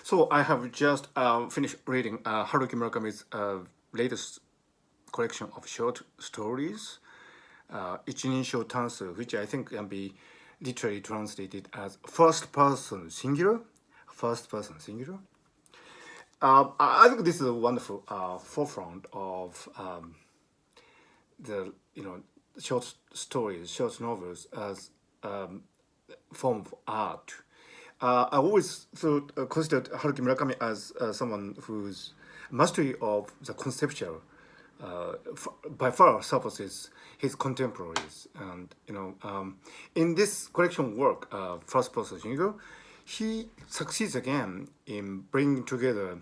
So I have just finished reading Haruki Murakami's latest collection of short stories, Ichinin Shotansu, which I think can be literally translated as first person singular. First person singular. I think this is a wonderful forefront of the short stories, short novels as form of art. I always considered Haruki Murakami as someone whose mastery of the conceptual by far surpasses his contemporaries. And in this collection work, First Person Shingo, he succeeds again in bringing together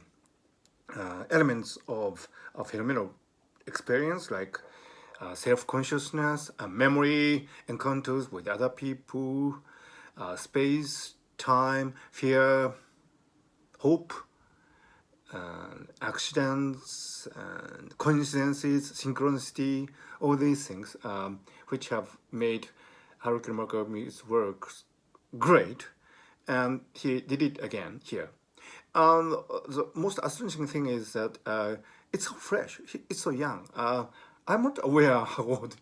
elements of a phenomenal experience like self-consciousness, memory, encounters with other people, space, time, fear, hope, accidents, and coincidences, synchronicity, all these things, which have made Haruki Murakami's works great, and he did it again here. The most astonishing thing is that it's so fresh, it's so young. I'm not aware how old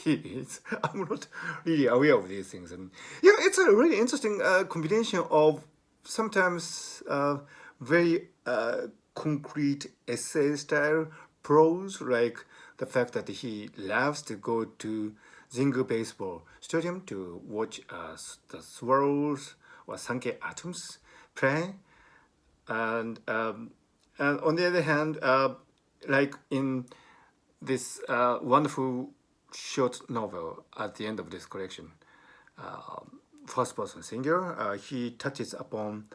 he is. I'm not really aware of these things, and yeah, it's a really interesting combination of sometimes very concrete essay style prose, like the fact that he loves to go to Zingu Baseball Stadium to watch the Swirls or Sankei Atoms play, and on the other hand, like in this wonderful short novel at the end of this collection, First Person Singular, he touches upon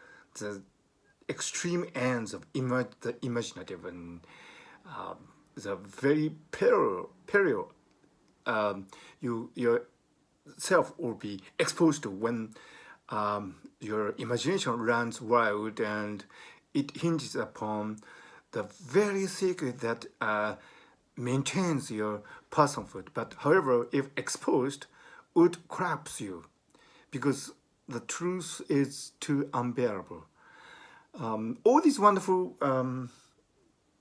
the extreme ends of the imaginative and the very peril you yourself will be exposed to when your imagination runs wild, and it hinges upon the very secret that maintains your personhood, but however, if exposed, would collapse you because the truth is too unbearable. All these wonderful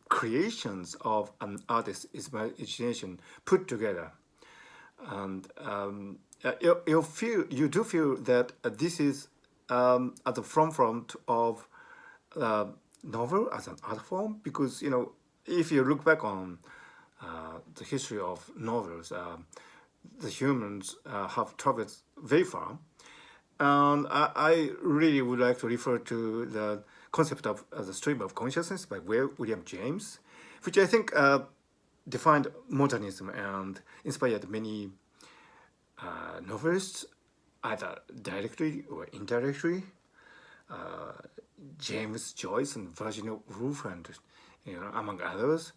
creations of an artist's imagination put together, and you do feel that this is at the forefront of novel as an art form, because if you look back on the history of novels, the humans have traveled very far, and I really would like to refer to the concept of the stream of consciousness by William James, which I think defined modernism and inspired many novelists, either directly or indirectly. James Joyce and Virginia Woolf, and among others.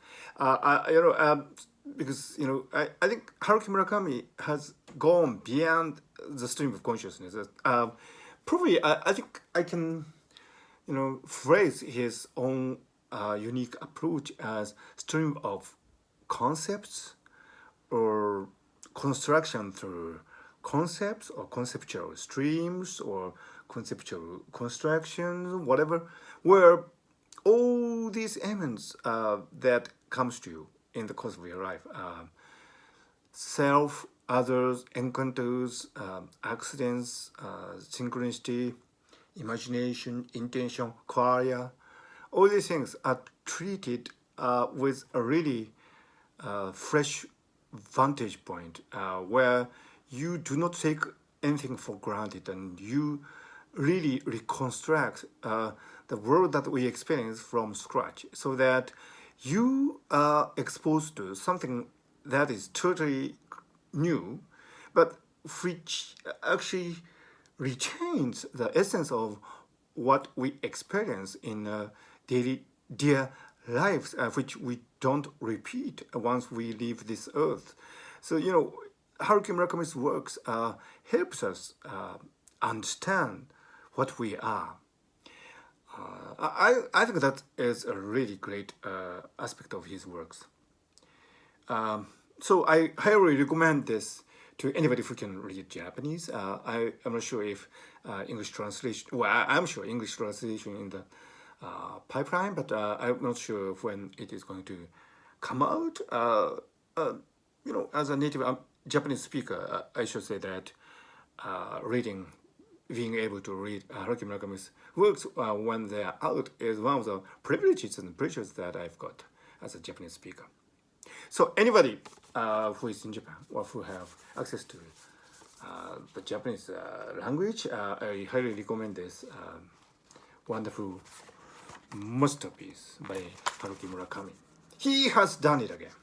Because I think Haruki Murakami has gone beyond the stream of consciousness. Probably, I think I can phrase his own unique approach as stream of concepts or construction through concepts or conceptual streams or conceptual constructions, whatever, where all these elements that comes to you in the course of your life, self, others, encounters, accidents, synchronicity, imagination, intention, qualia, all these things are treated with a really fresh vantage point where you do not take anything for granted, and you really reconstruct the world that we experience from scratch, so that you are exposed to something that is totally new, but which actually retains the essence of what we experience in daily dear lives, which we don't repeat once we leave this earth. So Haruki Murakami's works helps us understand what we are. I think that is a really great aspect of his works. So I highly recommend this to anybody who can read Japanese. I'm not sure if English translation. Well, I'm sure English translation in the pipeline, but I'm not sure when it is going to come out. As a native Japanese speaker, I should say that being able to read Haruki Murakami's works when they are out is one of the privileges and pleasures that I've got as a Japanese speaker. So anybody who is in Japan or who have access to the Japanese language, I highly recommend this wonderful masterpiece by Haruki Murakami. He has done it again.